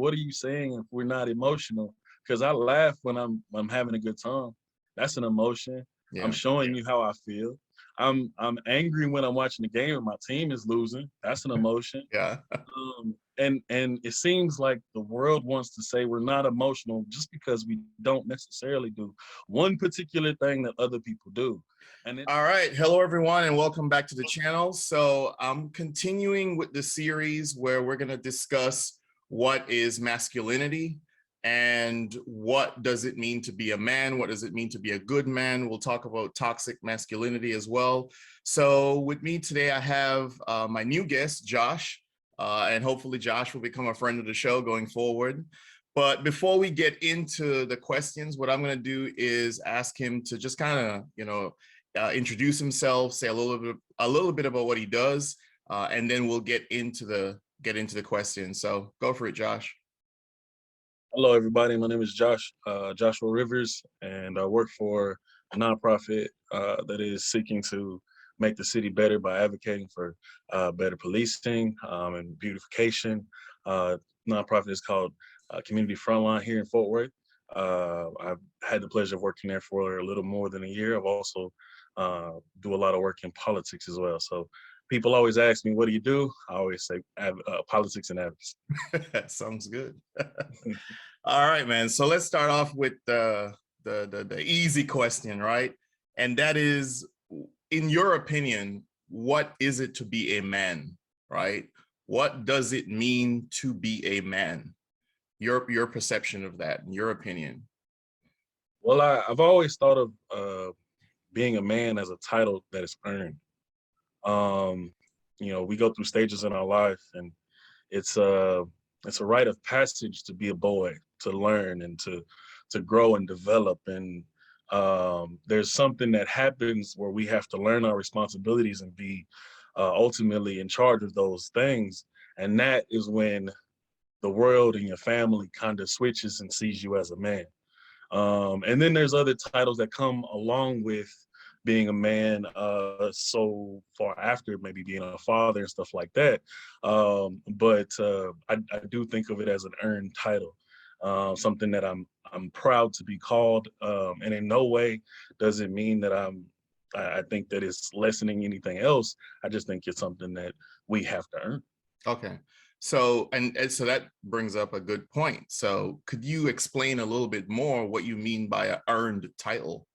what are you saying if we're not emotional? Because I laugh when I'm having a good time. That's an emotion. I'm Yeah. showing you how I feel. I'm angry when I'm watching the game and my team is losing. That's an emotion. Yeah. And it seems like the world wants to say we're not emotional just because we don't necessarily do one particular thing that other people do. And it All right. Hello, everyone, and welcome back to the channel. So I'm continuing with the series where we're going to discuss what is masculinity and what does it mean to be a man? What does it mean to be a good man? We'll talk about toxic masculinity as well. So with me today, I have my new guest, Josh, and hopefully Josh will become a friend of the show going forward. But before we get into the questions, what I'm going to do is ask him to just kind of, introduce himself, say a little bit about what he does, and then we'll get into the questions. So go for it, Josh. Hello, everybody. My name is Joshua Rivers, and I work for a nonprofit that is seeking to make the city better by advocating for better policing and beautification. Nonprofit is called Community Frontline here in Fort Worth. I've had the pleasure of working there for a little more than a year. I've also do a lot of work in politics as well. So people always ask me, what do you do? I always say politics and advocacy. Sounds good. All right, man. So let's start off with the easy question, right? And that is, in your opinion, what is it to be a man, right? What does it mean to be a man? Your perception of that, in your opinion. Well, I've always thought of being a man as a title that is earned. Um, we go through stages in our life, and it's a rite of passage to be a boy, to learn and to grow and develop. And there's something that happens where we have to learn our responsibilities and be ultimately in charge of those things. And that is when the world and your family kind of switches and sees you as a man. And then there's other titles that come along with being a man so far after, maybe being a father and stuff like that. But I do think of it as an earned title, something that I'm proud to be called. And in no way does it mean that I think that it's lessening anything else. I just think it's something that we have to earn. Okay. So, and so that brings up a good point. So could you explain a little bit more what you mean by an earned title?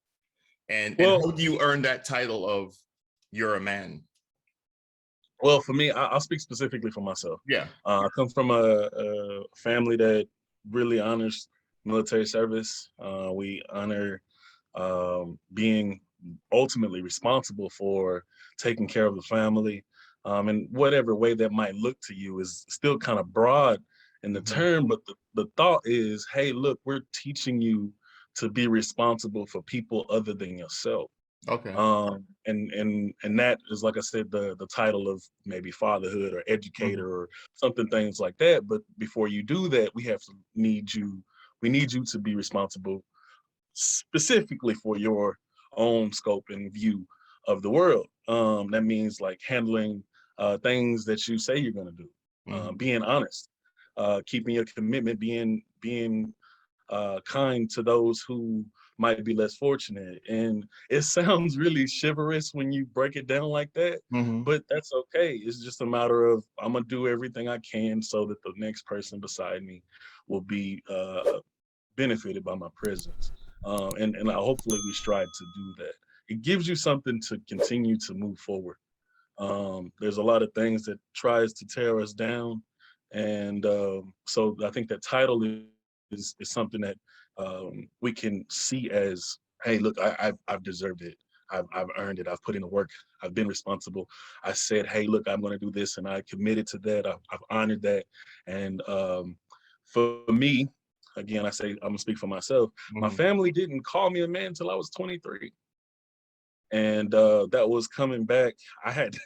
And how do you earn that title of you're a man? Well, for me, I'll speak specifically for myself. Yeah. I come from a family that really honors military service. We honor being ultimately responsible for taking care of the family. And whatever way that might look to you is still kind of broad in the term, but the thought is, hey, look, we're teaching you to be responsible for people other than yourself. Okay. And that is, like I said, the title of maybe fatherhood or educator or something, things like that. But before you do that, we need you to be responsible specifically for your own scope and view of the world. That means like handling things that you say you're going to do, being honest, keeping your commitment, being kind to those who might be less fortunate. And it sounds really chivalrous when you break it down like that, but that's okay. It's just a matter of I'm gonna do everything I can so that the next person beside me will be benefited by my presence. And hopefully we strive to do that. It gives you something to continue to move forward. There's a lot of things that tries to tear us down. And so I think that title is something that we can see as, hey, look, I've deserved it. I've earned it. I've put in the work. I've been responsible. I said, hey, look, I'm going to do this. And I committed to that. I've honored that. And for me, again, I say, I'm gonna speak for myself. My family didn't call me a man until I was 23. And that was coming back. I had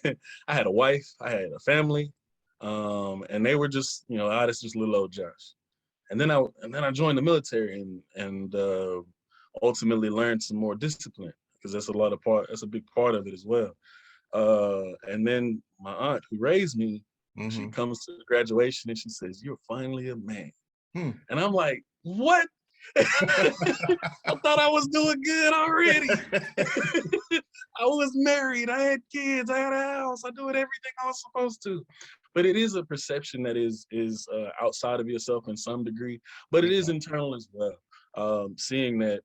I had a wife, I had a family, and they were just, that's just little old Josh. And then I joined the military and ultimately learned some more discipline, because that's a big part of it as well. And then my aunt who raised me, she comes to graduation and she says, "You're finally a man." Hmm. And I'm like, what? I thought I was doing good already. I was married. I had kids. I had a house. I doing everything I was supposed to. But it is a perception that is outside of yourself in some degree, but it is Yeah. internal as well. Seeing that,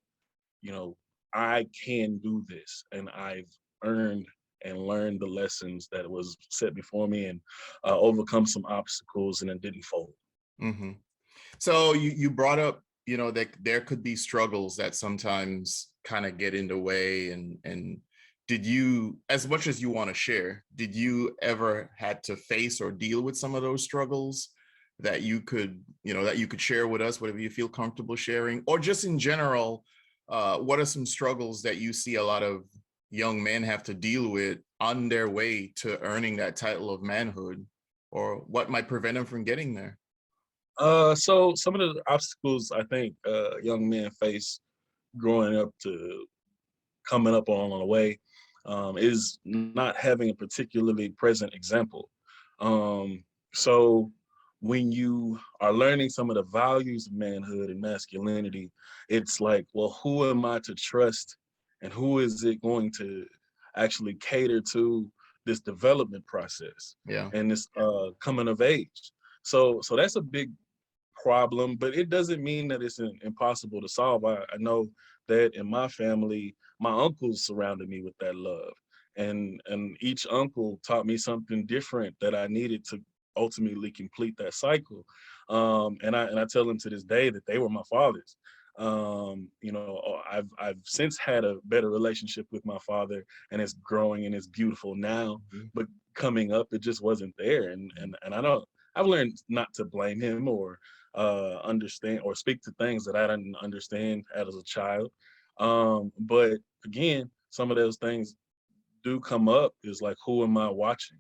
you know, I can do this, and I've earned and learned the lessons that was set before me, and overcome some obstacles, and it didn't fold. Hmm. So you brought up, you know, that there could be struggles that sometimes kind of get in the way, and did you, as much as you want to share, did you ever had to face or deal with some of those struggles that you could, you know, that you could share with us, whatever you feel comfortable sharing, or just in general, what are some struggles that you see a lot of young men have to deal with on their way to earning that title of manhood, or what might prevent them from getting there? So some of the obstacles I think young men face growing up to coming up on the way is not having a particularly present example. Um, so when you are learning some of the values of manhood and masculinity, it's like, well, who am I to trust, and who is it going to actually cater to this development process Yeah. and this coming of age? So that's a big problem, but it doesn't mean that it's impossible to solve. I know that in my family, my uncles surrounded me with that love, and each uncle taught me something different that I needed to ultimately complete that cycle. And I tell them to this day that they were my fathers. You know, I've since had a better relationship with my father, and it's growing and it's beautiful now. Mhm. But coming up, it just wasn't there, and I don't. I've learned not to blame him or understand or speak to things that I didn't understand as a child. But again, some of those things do come up. Is like, who am I watching?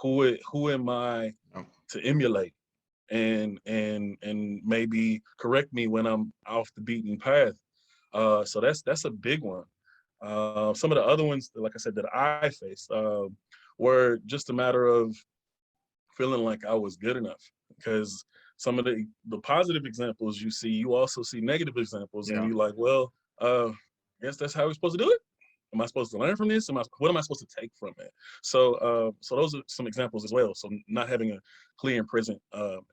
Who am I Oh, to emulate? And maybe correct me when I'm off the beaten path. So that's a big one. Some of the other ones, like I said, that I faced were just a matter of feeling like I was good enough, because some of the positive examples you see, you also see negative examples, and yeah. you like, well, I guess that's how we're supposed to do it. Am I supposed to learn from this? What am I supposed to take from it? So those are some examples as well. So not having a clear and present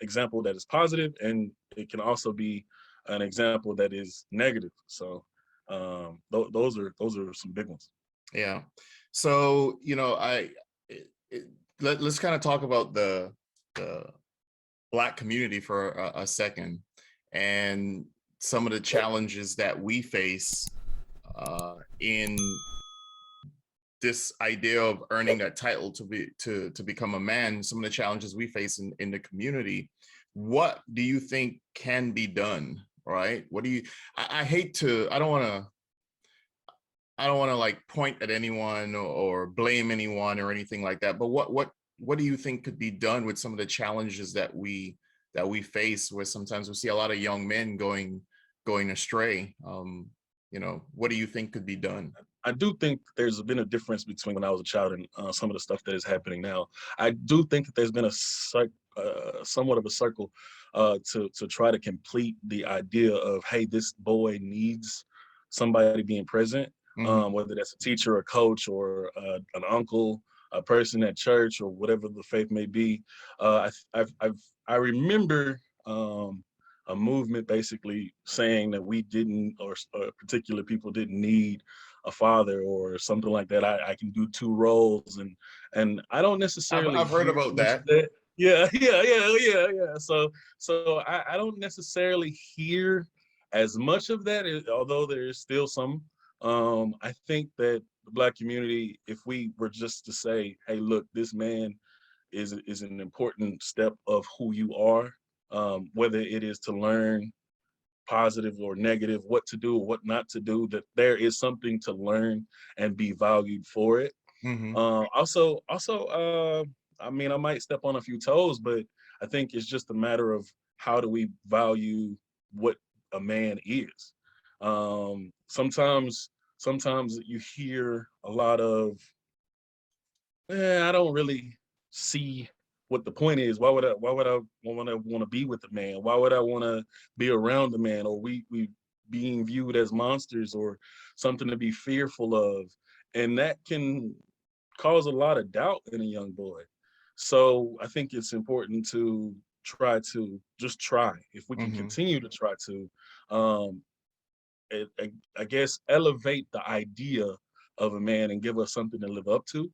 example that is positive, and it can also be an example that is negative. So those are some big ones. Yeah. So, you know, let's kind of talk about the Black community for a second, and some of the challenges that we face in this idea of earning that title to become a man. Some of the challenges we face in the community. What do you think can be done? Right? What do you? I hate to. I don't want to like point at anyone or blame anyone or anything like that. But what do you think could be done with some of the challenges that we face, where sometimes we see a lot of young men going astray? You know, what do you think could be done? I do think there's been a difference between when I was a child and some of the stuff that is happening now. I do think that there's been somewhat of a circle to try to complete the idea of, hey, this boy needs somebody being present, Hmm. whether that's a teacher, a coach, or an uncle, a person at church, or whatever the faith may be. I remember. A movement basically saying that we didn't, or particular people didn't need a father or something like that. I can do two roles, and I don't necessarily I've heard hear about much that. of that. Yeah, yeah. So I don't necessarily hear as much of that, although there is still some. I think that the Black community, if we were just to say, hey, look, this man is an important step of who you are, whether it is to learn positive or negative, what to do or what not to do, that there is something to learn and be valued for it. Hmm. Also, I mean, I might step on a few toes, but I think it's just a matter of how do we value what a man is. Sometimes you hear a lot of, I don't really see. what the point is. Why would I want to be with a man? Why would I want to be around a man? Or we being viewed as monsters or something to be fearful of. And that can cause a lot of doubt in a young boy. So I think it's important to try to just try. If we can Mm-hmm. continue to try to, um, I guess, elevate the idea of a man and give us something to live up to.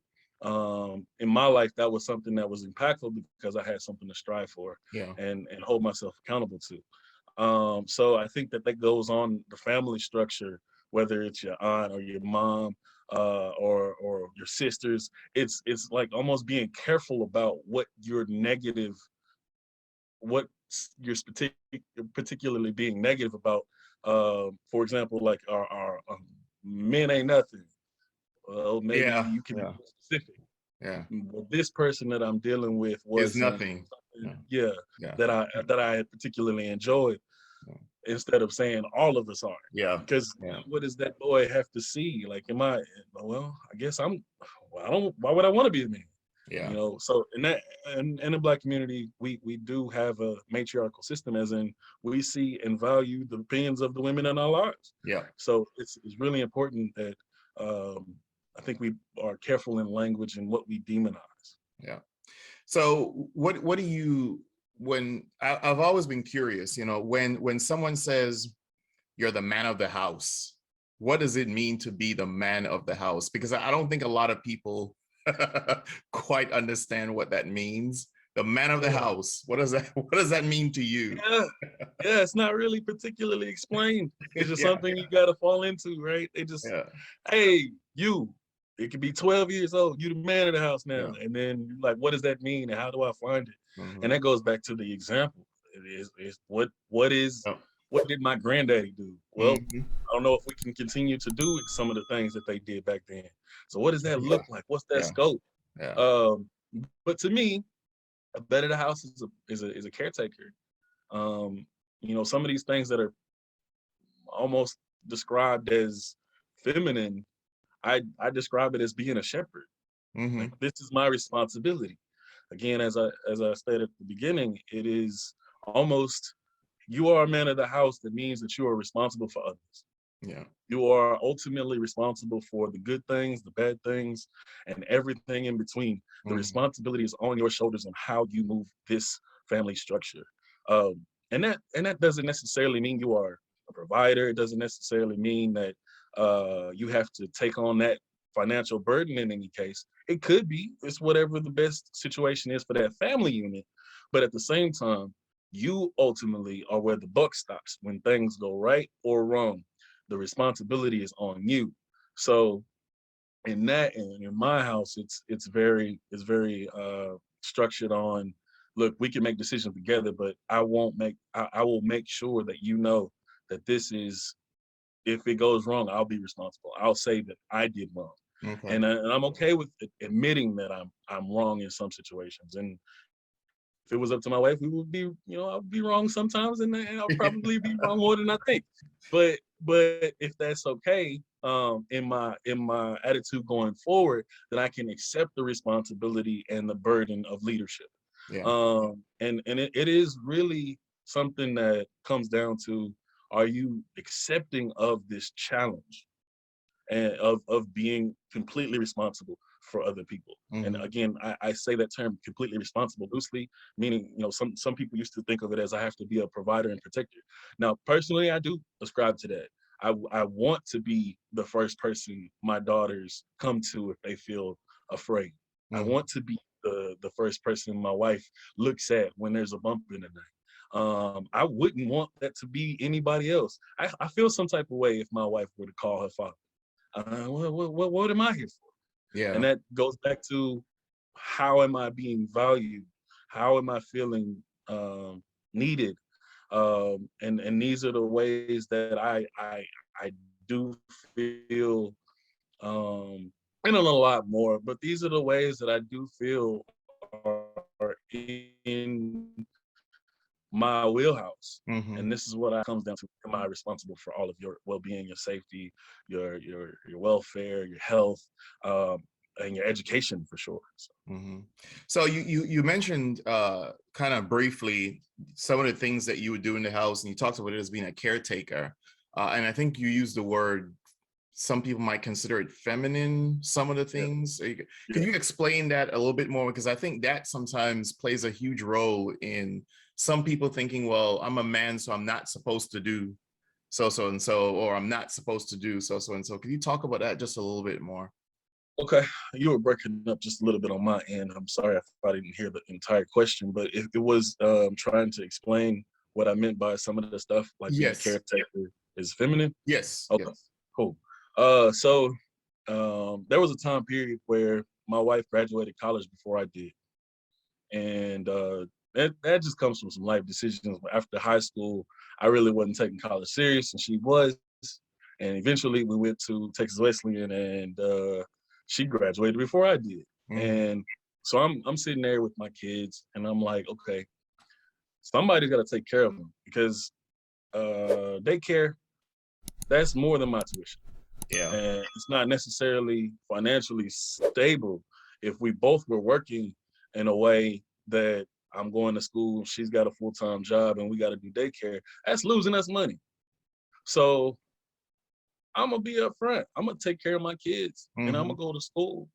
In my life, that was something that was impactful because I had something to strive for Yeah. and hold myself accountable to. So I think that goes on the family structure, whether it's your aunt or your mom, or your sisters. It's like almost being careful about what your negative, what you're particularly being negative about. For example, like our men ain't nothing. Well, maybe Yeah. you can be Yeah. more specific. Yeah. Well, this person that I'm dealing with Is wasn't nothing. something, Yeah. yeah, Yeah. that I had particularly enjoyed, instead of saying all of us are. Yeah. Because Yeah. what does that boy have to see? Like, well, I guess well, I don't, why would I want to be a man? Yeah. So in the Black community, we do have a matriarchal system, as in we see and value the opinions of the women in our lives. Yeah. So it's really important that, I think we are careful in language and what we demonize. Yeah. So what do you, when I've always been curious, when someone says you're the man of the house, what does it mean to be the man of the house? Because I don't think a lot of people quite understand what that means. The man of the Yeah. house. What does that mean to you? Yeah, yeah, it's not really particularly explained. It's just Yeah. something you gotta fall into, right? They just, Yeah. hey, you. It could be 12 years old. You the man of the house now, Yeah. and then you're like, what does that mean, and how do I find it? And Mhm. that goes back to the example. It is Yep. what did my granddaddy do? Well, Mhm. I don't know if we can continue to do some of the things that they did back then. So what does that Yeah. look like? What's that Yeah. scope? Yeah. Um, but to me, a better the house is a caretaker. Um, some of these things that are almost described as feminine, I describe it as being a shepherd. Like, Mhm. this is my responsibility. Again, as I stated at the beginning, it is almost, you are a man of the house. That means that you are responsible for others. Yeah. You are ultimately responsible for the good things, the bad things, and everything in between. The Mhm. responsibility is on your shoulders on how you move this family structure. And that doesn't necessarily mean you are a provider. It doesn't necessarily mean that you have to take on that financial burden in any case. It could be. It's whatever the best situation is for that family unit. But at the same time, you ultimately are where the buck stops when things go right or wrong. The responsibility is on you. So in my house, it's very structured on, look, we can make decisions together, but I will make sure that that this is, if it goes wrong, I'll be responsible. I'll say that I did wrong. Okay. And I'm okay with admitting that I'm wrong in some situations. And if it was up to my wife, we would be, I would be wrong sometimes, and I'll probably be wrong more than I think. But if that's okay, in my attitude going forward, then I can accept the responsibility and the burden of leadership. Yeah. And it is really something that comes down to, are you accepting of this challenge, and of being completely responsible for other people. And Mhm. again, I say that term completely responsible loosely, meaning, some people used to think of it as I have to be a provider and protector. Now, personally, I do ascribe to that. I want to be the first person my daughters come to if they feel afraid. I Mhm. want to be the first person my wife looks at when there's a bump in the night. I wouldn't want that to be anybody else. I feel some type of way if my wife were to call her father. What am I here for? And Yeah. that goes back to, how am I being valued? How am I feeling needed? And these are the ways that I do feel, and a lot more, but these are the ways that I do feel are in my wheelhouse. And Mhm. this is what comes down to: am I responsible for all of your well-being, your safety, your welfare, your health? your education for sure. So. So you mentioned kind of briefly some of the things that you would do in the house, and you talked about it as being a caretaker. And I think you used the word, some people might consider it feminine, some of the things. Can you explain that a little bit more? Because I think that sometimes plays a huge role in some people thinking, well, I'm a man, so I'm not supposed to do so and so, or I'm not supposed to do so and so. Can you talk about that just a little bit more? Okay, you were breaking up just a little bit on my end. I'm sorry if I didn't hear the entire question, but it was trying to explain what I meant by some of the stuff, like being a Yes. caretaker is feminine. Yes. Okay, Yes. cool. So there was a time period where my wife graduated college before I did, and that just comes from some life decisions. After high school, I really wasn't taking college serious, and she was. And eventually, we went to Texas Wesleyan, and she graduated before I did. And so I'm sitting there with my kids, and I'm like, okay, somebody's got to take care of them, because daycare, that's more than my tuition. Yeah. And it's not necessarily financially stable if we both were working in a way that I'm going to school, she's got a full-time job, and we got to do daycare. That's losing us money. So I'm gonna be upfront. I'm gonna take care of my kids, and I'm gonna go to school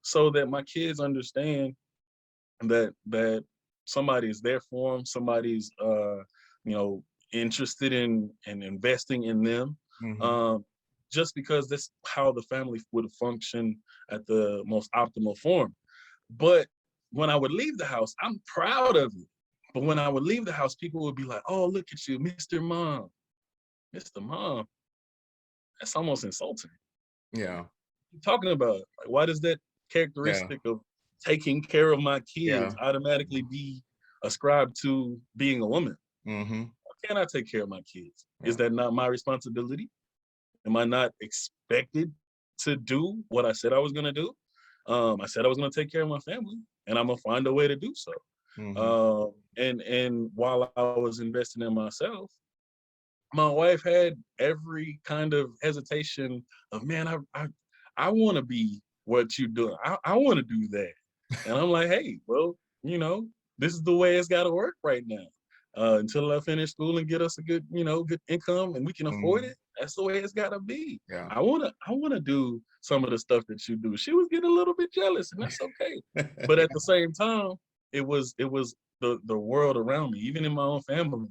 so that my kids understand that somebody's there for them. Somebody's interested in investing in them. Just because that's how the family would function at the most optimal form. But when I would leave the house, I'm proud of it. But when I would leave the house, people would be like, "Oh, look at you, Mr. Mom, Mr. Mom." That's almost insulting. Yeah. You're talking about, like, why does that characteristic of taking care of my kids automatically be ascribed to being a woman? Why can't I take care of my kids? Is that not my responsibility? Am I not expected to do what I said I was going to do? I said I was going to take care of my family, and I'm going to find a way to do so. And while I was investing in myself, my wife had every kind of hesitation of, man, I want to be what you're doing. I want to do that. And I'm like, hey, well, this is the way it's got to work right now. Until I finish school and get us a good, good income, and we can afford it. That's the way it's got to be. Yeah. I wanna do some of the stuff that you do. She was getting a little bit jealous, and that's okay. But at the same time, it was the world around me, even in my own family,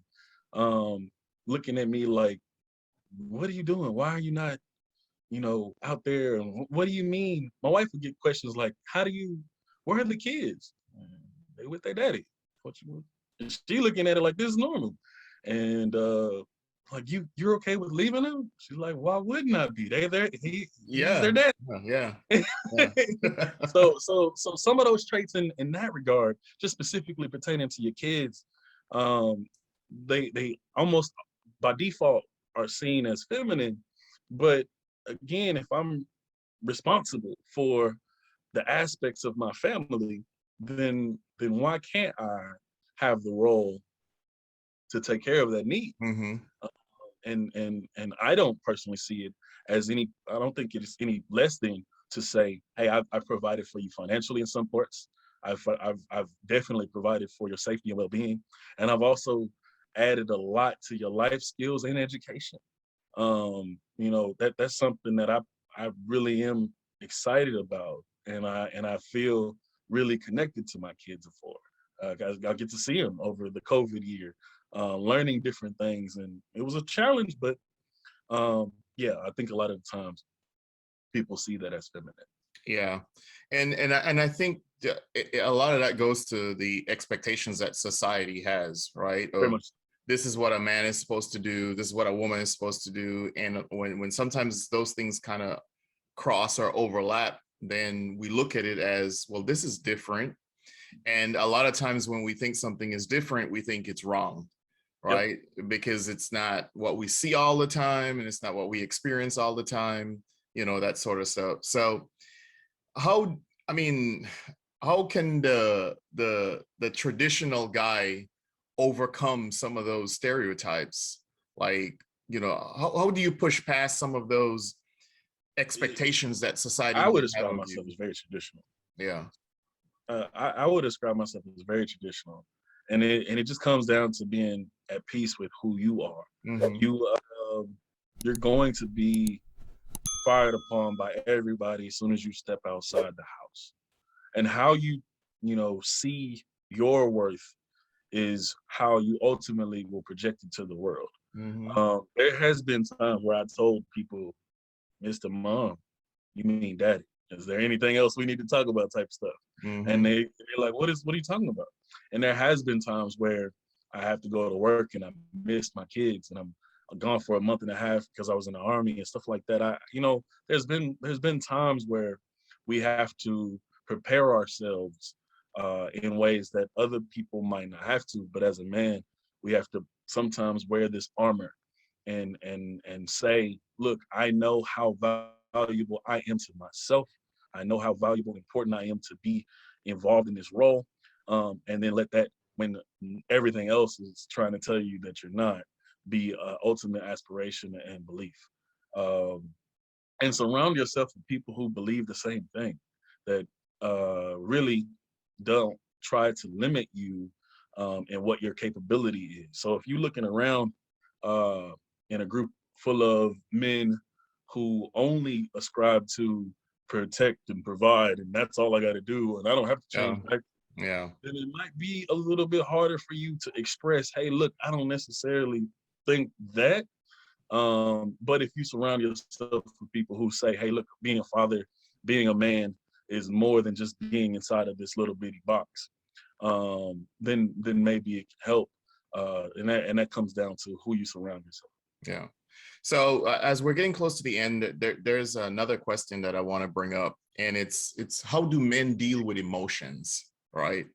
looking at me like, what are you doing? Why are you not, out there? And what do you mean? My wife would get questions like, where are the kids? They with their daddy. What you? And she looking at it like this is normal. And like, you're okay with leaving them? She's like, why wouldn't I be? He's their dad. Yeah. So some of those traits in that regard, just specifically pertaining to your kids, they almost by default are seen as feminine. But again, if I'm responsible for the aspects of my family, then why can't I have the role to take care of that need? And I don't personally see it as any. I don't think it is any less than to say, hey, I've provided for you financially in some parts. I've definitely provided for your safety and well-being, and I've also added a lot to your life skills and education. That's something that I really am excited about, and I feel really connected to my kids for. I get to see them over the COVID year, learning different things, and it was a challenge, but I think a lot of times people see that as feminine. Yeah, and I think a lot of that goes to the expectations that society has, right? Very much. This is what a man is supposed to do. This is what a woman is supposed to do. And when sometimes those things kind of cross or overlap, then we look at it as, well, this is different. And a lot of times when we think something is different, we think it's wrong, right? Because it's not what we see all the time, and it's not what we experience all the time, that sort of stuff. So how can the traditional guy overcome some of those stereotypes? Like, how do you push past some of those expectations that society I would might have describe of myself you. as very traditional. Yeah. I would describe myself as very traditional, and it just comes down to being at peace with who you are. Hmm. You you're going to be fired upon by everybody as soon as you step outside the house, and how you see your worth is how you ultimately will project it to the world. Hmm. There has been times where I told people, "Mr. Mom, you mean daddy? Is there anything else we need to talk about?" type stuff. And Hmm. they're like, what are you talking about? And there has been times where I have to go to work and I miss my kids and I'm gone for a month and a half because I was in the army and stuff like that. There's been times where we have to prepare ourselves in ways that other people might not have to. But as a man, we have to sometimes wear this armor and say, look, I know how valuable I am to myself. I know how valuable and important I am to be involved in this role. And then let that, when everything else is trying to tell you that you're not, be ultimate aspiration and belief. Um, and surround yourself with people who believe the same thing, that really don't try to limit you and what your capability is. So if you're looking around uh, in a group full of men who only ascribe to protect and provide, and that's all I got to do, and I don't have to Yeah. change back, Yeah. then it might be a little bit harder for you to express, hey, look, I don't necessarily think that. But if you surround yourself with people who say, hey, look, being a father, being a man is more than just being inside of this little bitty box, then maybe it can help. And that comes down to who you surround yourself. Yeah. So as we're getting close to the end, there's another question that I want to bring up, and it's how do men deal with emotions, right?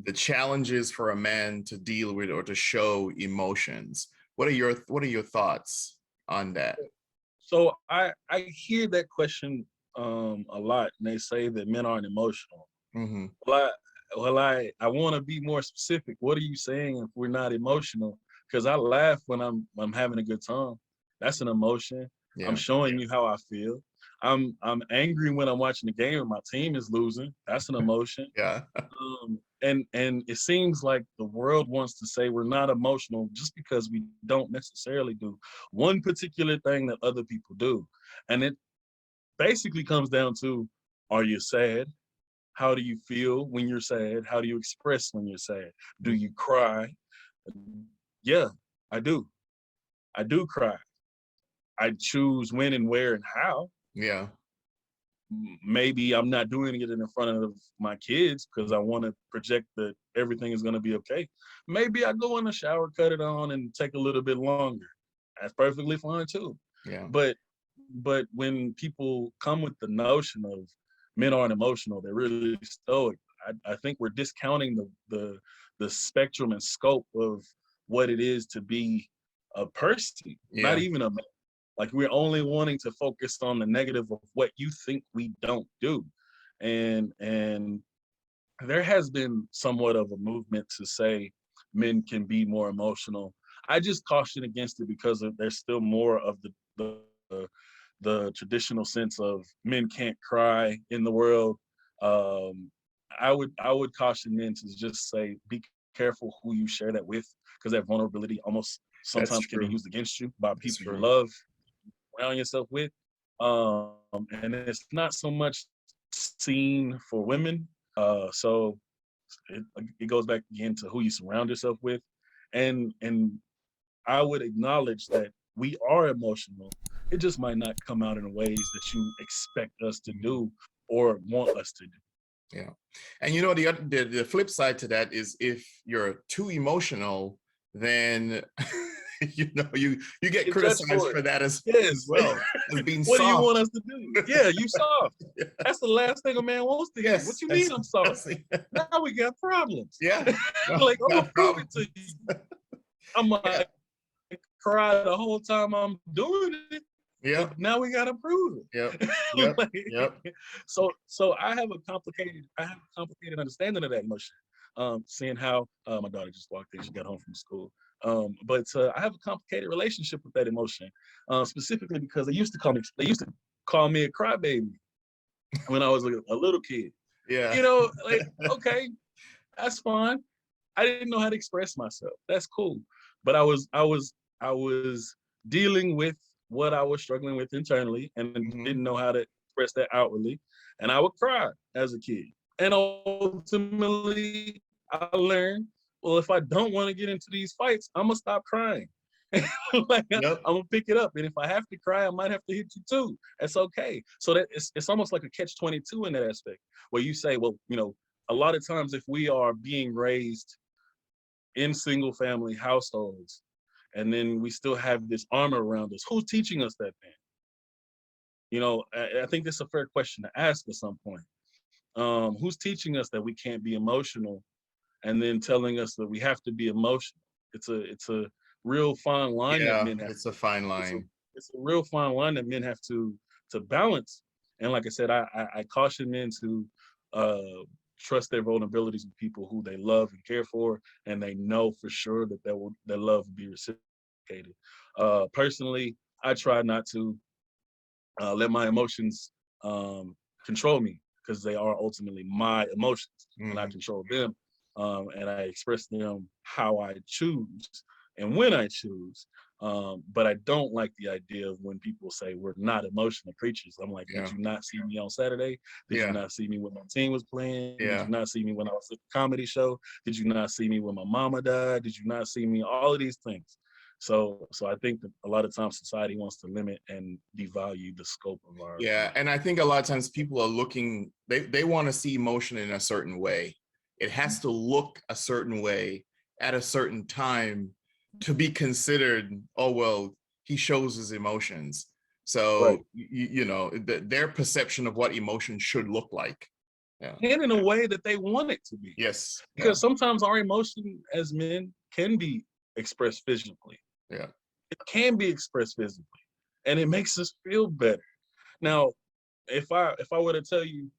The challenges for a man to deal with or to show emotions. What are your thoughts on that? So I hear that question a lot, and they say that men aren't emotional. Hmm. Well, I want to be more specific. What are you saying if we're not emotional? Because I laugh when I'm having a good time. That's an emotion. I'm Yeah. showing you how I feel. I'm angry when I'm watching the game and my team is losing. That's an emotion. Yeah. And it seems like the world wants to say we're not emotional just because we don't necessarily do one particular thing that other people do. And it basically comes down to, are you sad? How do you feel when you're sad? How do you express when you're sad? Do you cry? Yeah, I do. I do cry. I choose when and where and how. Yeah. Maybe I'm not doing it in front of my kids because I want to project that everything is going to be okay. Maybe I go in the shower, cut it on, and take a little bit longer. That's perfectly fine too. Yeah. But when people come with the notion of men aren't emotional, they're really stoic. I think we're discounting the spectrum and scope of what it is to be a person, not Yeah. even a man. Like we're only wanting to focus on the negative of what you think we don't do. And there has been somewhat of a movement to say men can be more emotional. I just caution against it because there's still more of the traditional sense of men can't cry in the world. Um, I would caution men to just say, be careful who you share that with, because that vulnerability almost That's sometimes can be true. used against you by That's people you true. love, around yourself with. And it's not so much seen for women. So it goes back again to who you surround yourself with. And I would acknowledge that we are emotional. It just might not come out in ways that you expect us to Mhm. do or want us to do. Yeah. And you know, the flip side to that is if you're too emotional, then you get Get judged criticized for it. for that as Yes. well, as being What do you soft. want us to do? Yeah, you soft. That's the last thing a man wants to hear. What Yes, you mean I'm soft? that's Now we got problems. yeah. No, Like, I'm gonna got prove it to problems. you. I'm Yeah. like cry the whole time I'm doing it, but Yep. now we gotta prove Yep. it. Yep. Like, Yep. so I have a complicated understanding of that emotion. Seeing how my daughter just walked in, she got home from school. But I have a complicated relationship with that emotion, specifically because they used to call me a crybaby when I was a little kid. Yeah. You know, like, okay, that's fine. I didn't know how to express myself. That's cool. But I was dealing with what I was struggling with internally and Hmm. didn't know how to express that outwardly. And I would cry as a kid. And ultimately I learned, well, if I don't want to get into these fights, I'm gonna stop crying. Like, I'm Yep. gonna pick it up. And if I have to cry, I might have to hit you too. That's okay. So that it's almost like a catch-22 in that aspect, where you say, well, a lot of times if we are being raised in single family households and then we still have this armor around us, who's teaching us that then? I think that's a fair question to ask at some point. Who's teaching us that we can't be emotional and then telling us that we have to be emotional? It's a real fine line that Yeah, men have. it's a fine It's a line. it's a real fine line that men have to balance. And like I said, I caution men to uh, trust their vulnerabilities with people who they love and care for, and they know for sure that their love will be reciprocated. Personally, I try not to let my emotions um, control me, because they are ultimately my emotions, and I Hmm. control them, and I express them how I choose and when I choose. But I don't like the idea of when people say we're not emotional creatures. I'm like, did Yeah. you not see me on Saturday? Did you Yeah. not see me when my team was playing? Did Yeah. you not see me when I was at the comedy show? Did you not see me when my mama died? Did you not see me? All of these things. So I think that a lot of times society wants to limit and devalue the scope of our Yeah. emotion. And I think a lot of times people are looking, they want to see emotion in a certain way. It has to look a certain way at a certain time to be considered, oh, well, he shows his emotions. Right. So, their perception of what emotion should look like. Yeah. And in a way that they want it to be. Yes. Yeah. Because sometimes our emotion as men can be expressed physically. Yeah. It can be expressed physically. And it makes us feel better. Now, if I were to tell you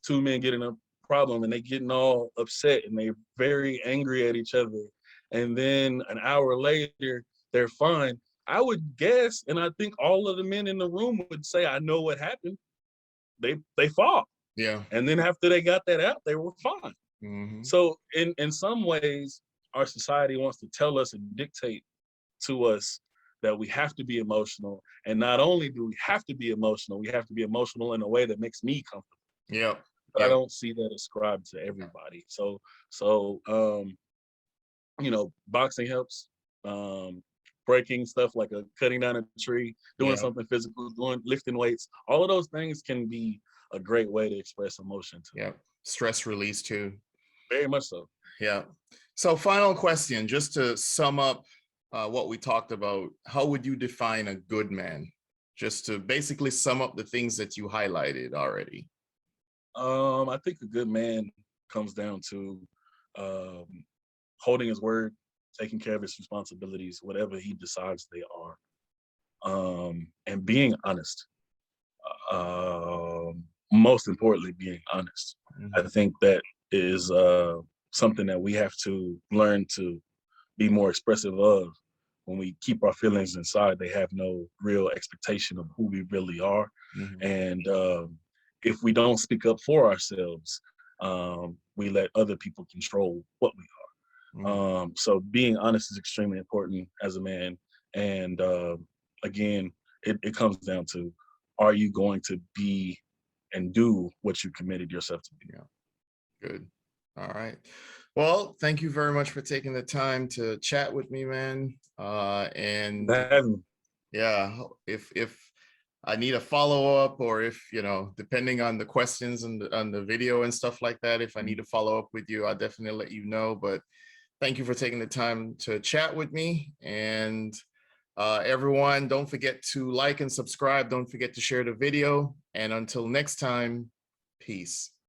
two men getting a problem and they getting all upset and they're very angry at each other, and then an hour later they're fine, I would guess, and I think all of the men in the room would say, I know what happened. They fought. Yeah. And then after they got that out, they were fine. Hmm. So in some ways, our society wants to tell us and dictate to us that we have to be emotional. And not only do we have to be emotional, we have to be emotional in a way that makes me comfortable. Yeah. But I Yeah. don't see that ascribed to everybody. So boxing helps. Breaking stuff like cutting down a tree, doing Yeah. something physical, lifting weights. All of those things can be a great way to express emotion too. Yeah. Stress release too. Very much so. Yeah. So final question, just to sum up what we talked about, how would you define a good man? Just to basically sum up the things that you highlighted already. I think a good man comes down to um, holding his word, taking care of his responsibilities, whatever he decides they are, and being honest. Most importantly, being honest. I Mhm. think that is something that we have to learn to be more expressive of. When we keep our feelings inside, they have no real expectation of who we really are. Mhm. And if we don't speak up for ourselves, we let other people control what we Mhm. are. So being honest is extremely important as a man. And again, it comes down to, are you going to be and do what you committed yourself to be? Yeah. Good. All right. Well, thank you very much for taking the time to chat with me, man. And Having yeah, if I need a follow up, or if depending on the questions and on the video and stuff like that, if I need to follow up with you, I'll definitely let you know. But thank you for taking the time to chat with me. And everyone, don't forget to like and subscribe. Don't forget to share the video. And until next time, peace.